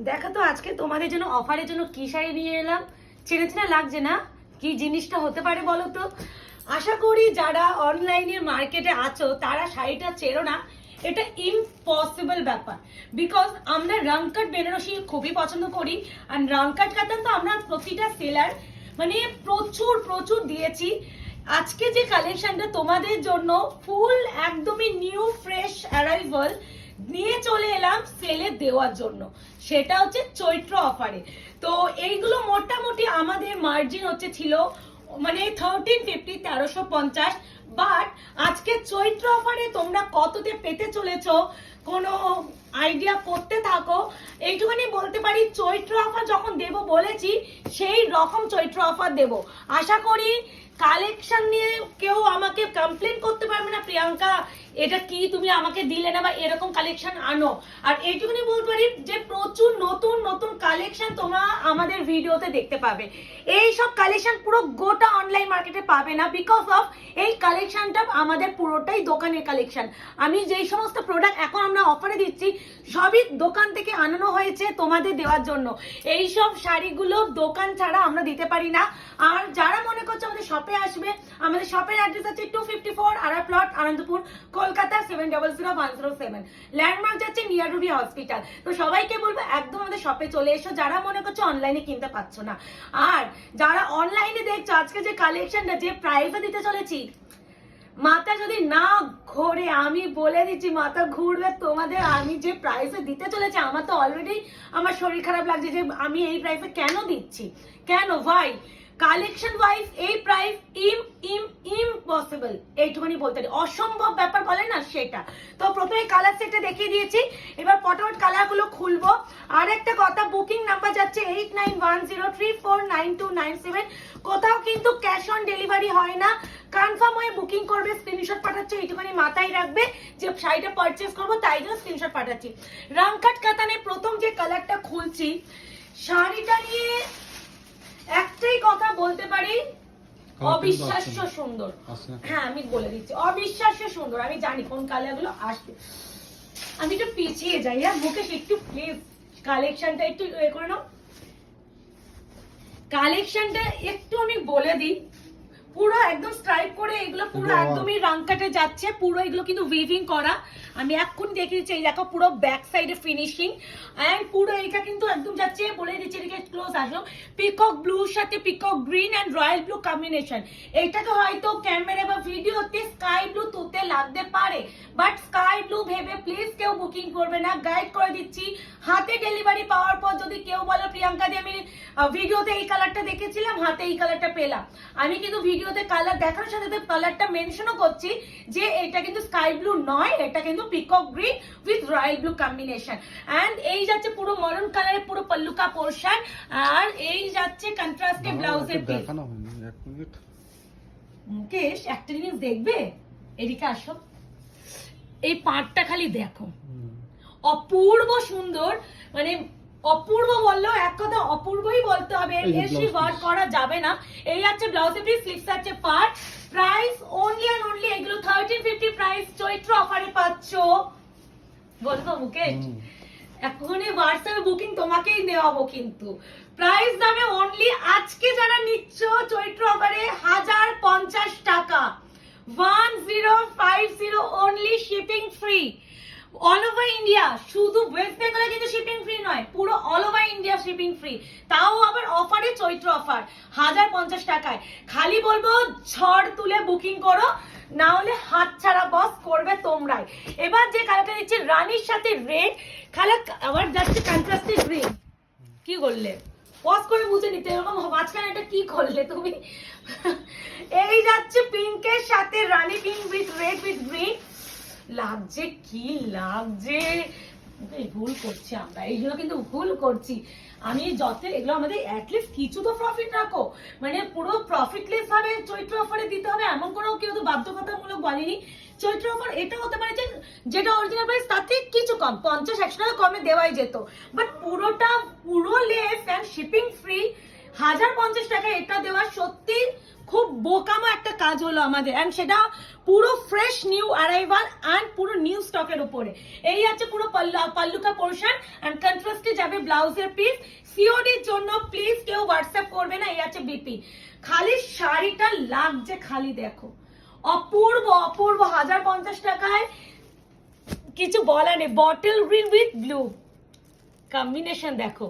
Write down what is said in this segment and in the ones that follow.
দেখো তো আজকে তোমাদের জন্য অফারের জন্য কি শাড়ি নিয়ে এলাম। চেনা চেনা লাগছে না? কি জিনিসটা হতে পারে বলো তো? আশা করি যারা অনলাইনের মার্কেটে আছো তারা শাড়িটা চেনো না। এটা ইম্পসিবল ব্যাপার, বিকজ আমরা রংকাট বেনারসি খুবই পছন্দ করি। আর রংকাট কাতান তো আমরা প্রতিটা সেলার মানে প্রচুর প্রচুর দিয়েছি। আজকে যে কালেকশনটা তোমাদের জন্য ফুল একদমই নিউ ফ্রেশ অ্যারাইভাল নিয়ে চলে এলাম সেলে দেওয়ার জন্য, সেটা হচ্ছে চৈত্র অফারে। তো এইগুলো মোটামুটি আমাদের মার্জিন হচ্ছে ছিল মানে 1350 1350, বাট আজকে চৈত্র অফারে তোমরা কততে পেতে চলেছো কোনো আইডিয়া করতে থাকো। এইটুখানি বলতে পারি, চৈত্র অফার যখন দেব বলেছি সেই রকম চৈত্র অফার দেব। আশা করি কালেকশন নিয়ে কেউ আমাকে কমপ্লেন করতে পারবে না, প্রিয়াঙ্কা এটা কি তুমি আমাকে দিলে না, বা এরকম কালেকশন আনো। আর এইটুকুনি বলতে পারি যে প্রচুর নতুন নতুন কালেকশন তোমরা আমাদের ভিডিওতে দেখতে পাবে। এই সব কালেকশন পুরো গোটা অনলাইন মার্কেটে পাবে না, বিকজ অফ এই কালেকশনটা আমাদের পুরোটাই দোকানের কালেকশন। আমি যেই সমস্ত প্রোডাক্ট এখন আমরা অফারে দিচ্ছি সবই দোকান থেকে আনানো হয়েছে তোমাদের দেওয়ার জন্য। এই সব শাড়িগুলো দোকান ছাড়া আমরা দিতে পারি না। আর যারা মনে করছে আমাদের শপে আসবে, আমাদের শপের অ্যাড্রেস আছে 254 আরা প্লট, আনন্দপুর, কলকাতা 700107। ল্যান্ডমার্ক যাচ্ছে নিয়ার রুবি হসপিটাল। তো সবাইকে বলবো একদম আমাদের শপে চলে এসো যারা মনে করছো অনলাইনে কিনতে পারছো না। আর যারা অনলাইনে দেখছো আজকে যে কালেকশনটা যে প্রাইসে দিতে চলেছি, মাথা যদি না ঘোরে, আমি বলে দিচ্ছি মাথা ঘুরবে তোমাদের। আমি যে প্রাইসে দিতে চলেছি আমার তো অলরেডি আমার শরীর খারাপ লাগছে যে আমি এই প্রাইসে কেন দিচ্ছি, কেন, ভাই। কালেকশন ওয়াইজ এই প্রাইস ইম্পসিবল, এইটুখানি বলতে পারি, অসম্ভব ব্যাপার বলে না সেটা। তো প্রথমে কালার সেটটা দেখিয়ে দিয়েছি, এবার পটাপট কালার গুলো খুলবো। আর একটা কথা, বুকিং নাম্বার যাচ্ছে 8910349297। কোথাও কিন্তু ক্যাশ অন ডেলিভারি হয় না, কনফার্ম হয়ে বুকিং করবে, স্ক্রিনশট পাঠাচ্ছে, এইটুখানি মাথায় রাখবে যে শাড়িটা পারচেস করবো তাই জন্য স্ক্রিনশট পাঠাচ্ছি। রংকাট কাতানের প্রথম যে কালারটা খুলছি, শাড়িটা নিয়ে একটাই কথা বলতে পারি, অবিশ্বাস্য সুন্দর। হ্যাঁ আমি বলে দিচ্ছি, অবিশ্বাস্য সুন্দর। আমি জানি কোন কালার গুলো আসবে। আমি একটু পিছিয়ে যাই, হ্যাঁ মুকেশ একটু প্লিজ কালেকশনটা একটু করে নাও। কালেকশনটা একটু আমি বলে দিই, পুরো একদম স্ট্রাইপ করে এগুলো পুরো একদমই রংকাটে যাচ্ছে, পুরো এগুলো কিন্তু উইভিং করা। আমি এখন দেখে দিচ্ছি, এই দেখো পুরো ব্যাক সাইডে ফিনিশিং, এন্ড পুরো এটা কিন্তু একদম যাচ্ছে, বলে দিচ্ছি এদিকে ক্লোজ আসো, পিকক ব্লুর সাথে peacock green and royal blue combination. এটাকে হয়তো ক্যামেরা বা ভিডিওতে স্কাই ব্লু তুতে লাগতে পারে, বাট স্কাই ব্লু ভেবে প্লিজ কেউ বুকিং করবে না। গাইড করে দিচ্ছি, হাতে ডেলিভারি পাওয়ার পর যদি কেউ বলো প্রিয়াঙ্কা দি আমি ভিডিওতে এই কালারটা দেখেছিলাম, হাতে এই কালারটা পেলাম, আমি কিন্তু ভিডিওতে কালার দেখানোর সাথে সাথে কালারটা মেনশনও করছি যে এটা কিন্তু স্কাই ব্লু নয়, এটা কিন্তু peacock green with royal blue combination. And এই যাচ্ছে পুরো মরুন কালারের পুরো পল্লুকা পোর্শন, আর এই যাচ্ছে কন্ট্রাস্টে ব্লাউজের পিস। মুকেশ একটা জিনিস দেখবে, এদিকে আসো, এই পাটটা খালি দেখো, অপূর্ব সুন্দর। মানে অপূর্ব বললেও এক কথা অপূর্বই বলতে হবে, বেশি ওয়ার্ড করা যাবে না। এই আছে ব্লাউজের পিস, স্লিভস আছে part. Price only and only এগুলো 1350 প্রাইস, চৈত্র অফারে পাচ্ছ। বলবো মুকেশ এখনই হোয়াটসঅ্যাপে বুকিং তোমাকেই দেওয়াবো, কিন্তু প্রাইস দামে অনলি আজকে যারা নিচ্ছ চৈত্র অফারে 1050 টাকা, 1050 only, shipping free all over India. শুধু ওয়েস্ট বেঙ্গলে কিন্তু শিপিং ফ্রি নয়, পুরো all over India shipping free, তাও আবার অফারে, চৈত্র অফার 1050 টাকায়। খালি বলবো ঝড় তুলে বুকিং করো, না হলে হাত ছাড়া বস করবে তোমরাই। এবার যে কালারটা দিচ্ছি রানীর সাথে রেড কালার, আবার যাচ্ছে কন্ট্রাস্টে গ্রিন। কি করলে পজ করে বুঝে নিতে, এরকম মাঝখানে এটা কি করলে তুমি? এই যাচ্ছে পিঙ্কের সাথে rani pink with red with green, লাগছে কি লাগছে। ভুল করছি আমরা, এইগুলো কিন্তু ভুল করছি। আমি যত এগুলো আমাদের অ্যাটলিস্ট কিছু তো প্রফিট রাখো, মানে পুরো প্রফিটলেস ভাবে চৈত্র অফারে দিতে হবে এমন কোনো কেউ তো বাধ্যবাধকতামূলক বলেনি। চৈত্র অফার এটা হতে পারে যে যেটা অরিজিনাল প্রাইস তাতে কিছু কম, 50-100 টাকা কমে দেওয়াই যেত, বাট পুরোটা পুরো লেস এন্ড শিপিং ফ্রি 1050 টাকা এটা দেওয়া সত্যি খুব বোকামো একটা কাজ হলো আমাদের, এন্ড সেটা পুরো ফ্রেশ নিউ অ্যারাইভাল এন্ড পুরো নিউ স্টকের উপরে। এই আছে পুরো পাল্লুকা পোর্শন এন্ড কন্ট্রাস্টে যাবে ব্লাউজের পিস। সিওডির জন্য প্লিজ কেউ হোয়াটসঅ্যাপ করবে না। এই আছে বিপি। খালি শাড়িটা লাগছে, খালি দেখো অপূর্ব অপূর্ব। 1050 টাকায় কিছু বলা নেই। Bottle green with blue combination দেখো,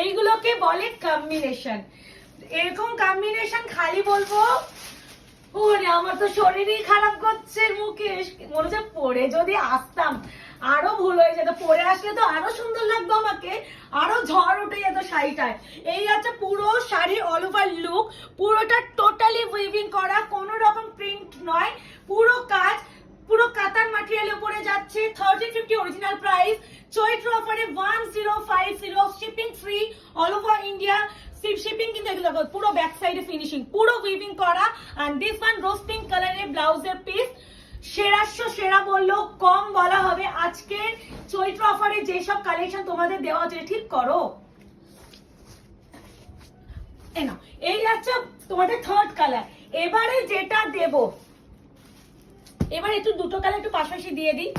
এইগুলোকে বলে কম্বিনেশন। এরকম কম্বিনেশন খালি বলবো ওরে আমার তো শরীরই খারাপ করছে মুকেশ, মনে হচ্ছে পরে যদি আসতাম আরো ভুল হয়ে যেত, পরে আসলে তো আরো সুন্দর লাগতো, আমাকে আরো ঝড় উঠে যেত শাড়িটায়। এই আছে পুরো শাড়ি অল ওভার লুক, পুরোটা টোটালি উইভিং করা, কোনো রকম প্রিন্ট নয়, পুরো কাজ, পুরো কাতান ম্যাটেরিয়ালের উপরে যাচ্ছে। 1350 অরিজিনাল প্রাইস, চৈত্র অফারে 1050, shipping free all over India. Shipping কিন্তু এগুলো পুরো ব্যাক সাইডে ফিনিশিং, পুরো উইভিং করা। And this one rose pink কালারের ব্লাউজের পিস। সেরা বললো কম বলা হবে। আজকের চৈত্র অফারে যেসব কালেকশন তোমাদের দেওয়া হচ্ছে, ঠিক করো না। এই যাচ্ছে তোমাদের থার্ড কালার। এবারে যেটা দেব, এবার একটু দুটো কালার একটু পাশাপাশি দিয়ে দিই,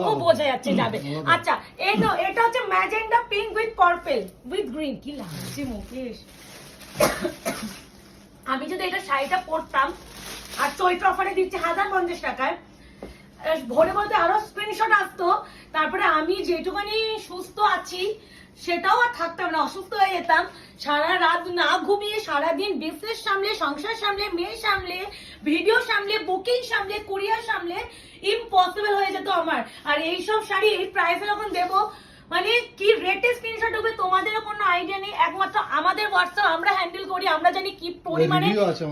ও বোঝা যাচ্ছে যাবে। আচ্ছা এই তো, এটা হচ্ছে magenta pink with purple with green. কি লাগছে মুকেশ, আমি যদি এটা শাড়িটা পরতাম আর চৈত্র অফারে দিচ্ছে 1050 টাকায়, ভোরে বলতে আরো স্ক্রিনশট আসতো, তারপরে আমি যেটুকানি সুস্থ আছি সেটাও আর থাকতাম না, অসুস্থ হয়ে যেতাম। সারা রাত না ঘুমিয়ে সারাদিন বিজনেস সামলে, সংসার সামলে, মেয়ে সামলে, ভিডিও সামলে, বুকিং সামলে, কুরিয়ার সামলে ইম্পসিবল হয়ে যেত আমার। আর এইসব শাড়ি এই প্রাইসে যখন দেবো, মানে কি রেটে স্ক্রিনশট হবে তোমাদেরও কোনো আইডিয়া নেই। একমাত্র আমাদের হোয়াটসঅ্যাপ আমরা হ্যান্ডেল করি, আমরা জানি কি পরিমাণে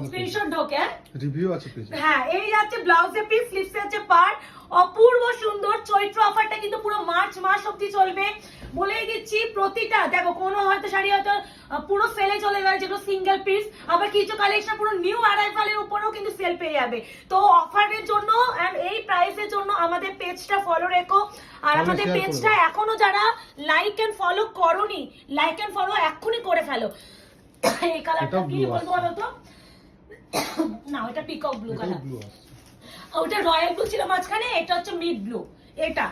স্ক্রিনশট ঢোকে। রিভিউ আছে হ্যাঁ, এই যাচ্ছে ব্লাউজের পিস, স্লিভস আছে পার, অপূর্ব সুন্দর। চৈত্র অফারটা কিন্তু পুরো মার্চ মাস অব্দি চলবে, বলেই দিচ্ছি। প্রতিটা দেখো, কোনো হয়তো শাড়ি হয়তো পুরো সেলে চলে গেছে যেগুলো সিঙ্গেল পিস, আবার কিছু কালেকশন পুরো নিউ অ্যারাইভালের উপরেও কিন্তু সেল পেয়ে যাবে। তো অফারের জন্য এন্ড এই প্রাইসের জন্য আমাদের পেজটা ফলো রেখো। আর আমাদের পেজটা এখনো যারা লাইক এন্ড ফলো করোনি, লাইক এন্ড ফলো এক্ষুনি করে ফেলো। এই কালারটা কি বলবো বলো তো, না ওটা পিকক ব্লু কালার, ওটা রয়্যাল ব্লু ছিল মাঝখানে, এটা হচ্ছে মিড ব্লু। এটা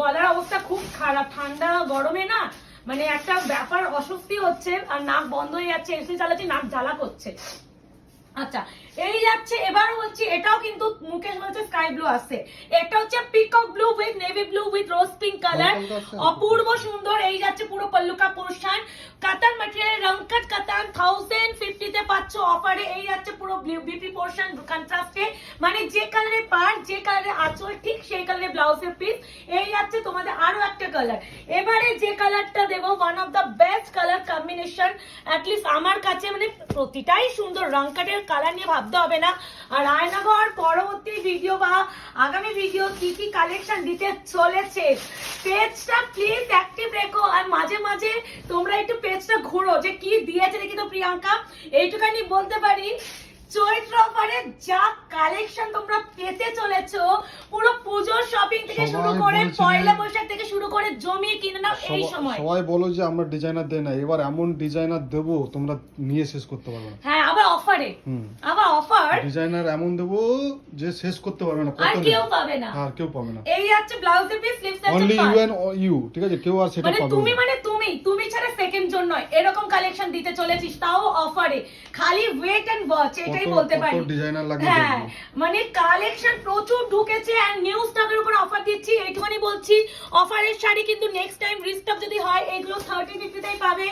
গলার অবস্থা খুব খারাপ, ঠান্ডা গরমে না মানে একটা ব্যাপার, অস্বস্তি হচ্ছে আর নাক বন্ধ হয়ে যাচ্ছে, এসি চালাচ্ছি নাক জ্বালা করছে। আচ্ছা এই যাচ্ছে, এবার হচ্ছে এটাও কিন্তু মুকেশ বলছে স্কাই ব্লু আসছে, এটা হচ্ছে peacock blue with navy blue with rose pink colour, অপূর্ব সুন্দর। এই যাচ্ছে পুরো পল্লুকা পোর্শন, কাতান ম্যাটেরিয়াল, রংকাট কাতান 1050 তে পাচ্ছ অফারে। এই যাচ্ছে পুরো বিপি পোর্শন কন্ট্রাস্টে, মানে যে কালারে পার, যে কালারে আঁচল, ঠিক সেই কালারে ব্লাউজের পিস। এই যাচ্ছে তোমাদের আরো একটা কালার। এবারে যে কালারটা দেবো, one of the best colour combination at least আমার কাছে, মানে প্রতিটাই সুন্দর, রংকাটের কালার নিয়ে ভাবতে হবে না। আর আয়নাঘর পরবর্তী ভিডিও বা আগামী ভিডিও কি কি কালেকশন দিতে চলেছে, পেজটা প্লিজ অ্যাক্টিভ রেখো। আর মাঝে মাঝে তোমরা একটু পেজটা ঘুরো যে কি দিয়েছে দেখি তো প্রিয়াঙ্কা। এইটুখানি বলতে পারি, চৈত্র অফারে যা কালেকশন তোমরা পেতে চলেছো, পুরো পুজোর শপিং থেকে শুরু করে পয়লা বৈশাখ থেকে শুরু করে জমি কিনে নাও এই সময়। সবাই বলো যে আমরা ডিজাইনার দেই না, এবার এমন ডিজাইনার দেবো তোমরা নিয়ে শেষ করতে পারবে না। হ্যাঁ, আবার অফারে, আবার অফার ডিজাইনার এমন দেবো যে শেষ করতে পারবে না, আর কেউ পাবে না, আর কেউ পাবে না। এই আছে ব্লাউজের পিস, স্লিভস আছে অনলি ইউ এন্ড ইউ, ঠিক আছে, কেউ আর সেটা পাবে না। মানে তুমি ছাড়া সেকেন্ড জন নয়, এরকম কালেকশন দিতে চলেছিস, তাও অফারে। খালি ওয়েট এন্ড ওয়াচ, এটাই বলতে পারি। হ্যাঁ, মানে কালেকশন প্রচুর ঢুকেছে এন্ড নিউ স্টকের উপর অফার দিচ্ছি, এইটুকুনি বলছি। অফারের শাড়ি কিন্তু নেক্সট টাইম রিস্টক যদি হয় এগুলো 30-50 তেই পাবে,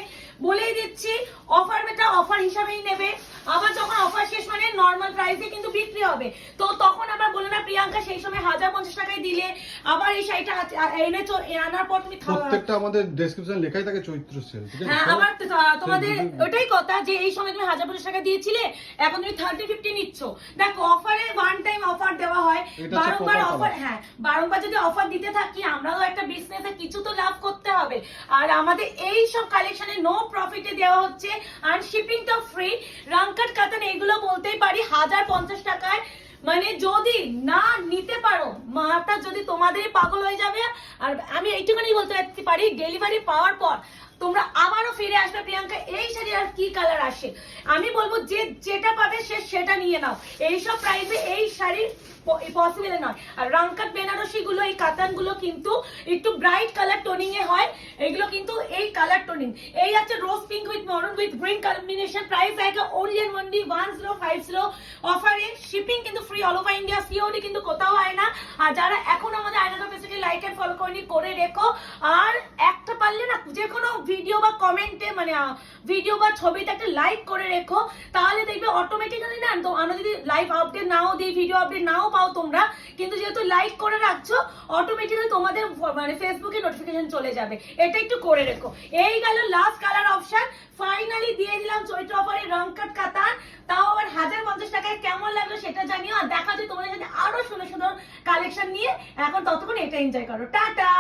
বলেই দিচ্ছি। অফার মেটা অফার হিসাবেই নেবে, আবার যখন অফার শেষ মানে নর্মাল প্রাইসে কিন্তু বিক্রি হবে, তো তখন আবার বলে না প্রিয়াঙ্কা সেই সময় 1050 টাকায় দিলে আবার এই শাড়িটা এনেছো, আনার পর তুমি প্রত্যেকটা আমাদের ডেসক্রিপশন লেখাই থাকে চৈত্র সেল, ঠিক আছে। হ্যাঁ, আবার তোমাদের ওটাই কথা যে এই সময় তুমি 1050 টাকা দিয়েছিলে, এখন তুমি 30-50 নিচ্ছ। দেখো অফারে ওয়ান টাইম অফার দেওয়া হয়, বারংবার অফার, হ্যাঁ বারংবার যদি অফার দিতে থাকি আমরাও একটা বিজনেসে কিছু তো লাভ করতে হবে। আর আমাদের এই সব কালেকশনে নো প্রফিটে দেওয়া হচ্ছে আর শিপিংটা ফ্রি। রংকাট কাতান এগুলো বলতেই পারি 1050 টাকায়, মানে যদি না নিতে পারো মাটা যদি তোমাদেরই পাগল হয়ে যাবে। আর আমি এইটুকুনি বলতে পারি, ডেলিভারি পাওয়ার পর তোমরা আবারও ফিরে আসবে প্রিয়াঙ্কা এই শাড়ি আর কি কালার আসে। আমি বলবো যে যেটা পাবে সে সেটা নিয়ে নাও, এইসব প্রাইসে এই শাড়ি পসিবল নয়। আর রাঙ্কাত বেনারসি গুলো, এই কাতান গুলো কিন্তু একটু ব্রাইট কালার টোনিং এ হয়, এগুলো কিন্তু এই কালার টোনিং। এই আছে rose pink with maroon with green combination, price আएगा only and only 1050 অফারে। শিপিং কিন্তু free all over India, COD কিন্তু কোথাও হয় না। আর যারা এখন আমাদের আয়নাটা পেজকে লাইক এন্ড ফলো করে রেখো। আর একটা পারলে না যে কোনো ভিডিও বা কমেন্টে মানে ভিডিও বা ছবিতে একটা লাইক করে রেখো, তাহলে দেখবে অটোমেটিক্যালি না, তো আমরা যদি লাইভ আপডেট নাও দিই, ভিডিও আপডেট নাও পাও তোমরা, কিন্তু যেহেতু লাইক করে রাখছো অটোমেটিক্যালি তোমাদের মানে ফেসবুকে নোটিফিকেশন চলে যাবে। এটা একটু করে রেখো। এই গেল লাস্ট কালার অপশন, ফাইনালি দিয়ে দিলাম চৈত্র অফারে রাঙ্কাত কাতান, তাও আবার 1050 টাকায়। কেমন লাগলো সেটা জানিও, আর দেখা যায় তোমাদের সাথে আরো সুন্দর সুন্দর কালেকশন নিয়ে। এখন ততক্ষণ এটা এনজয় করো, টাটা।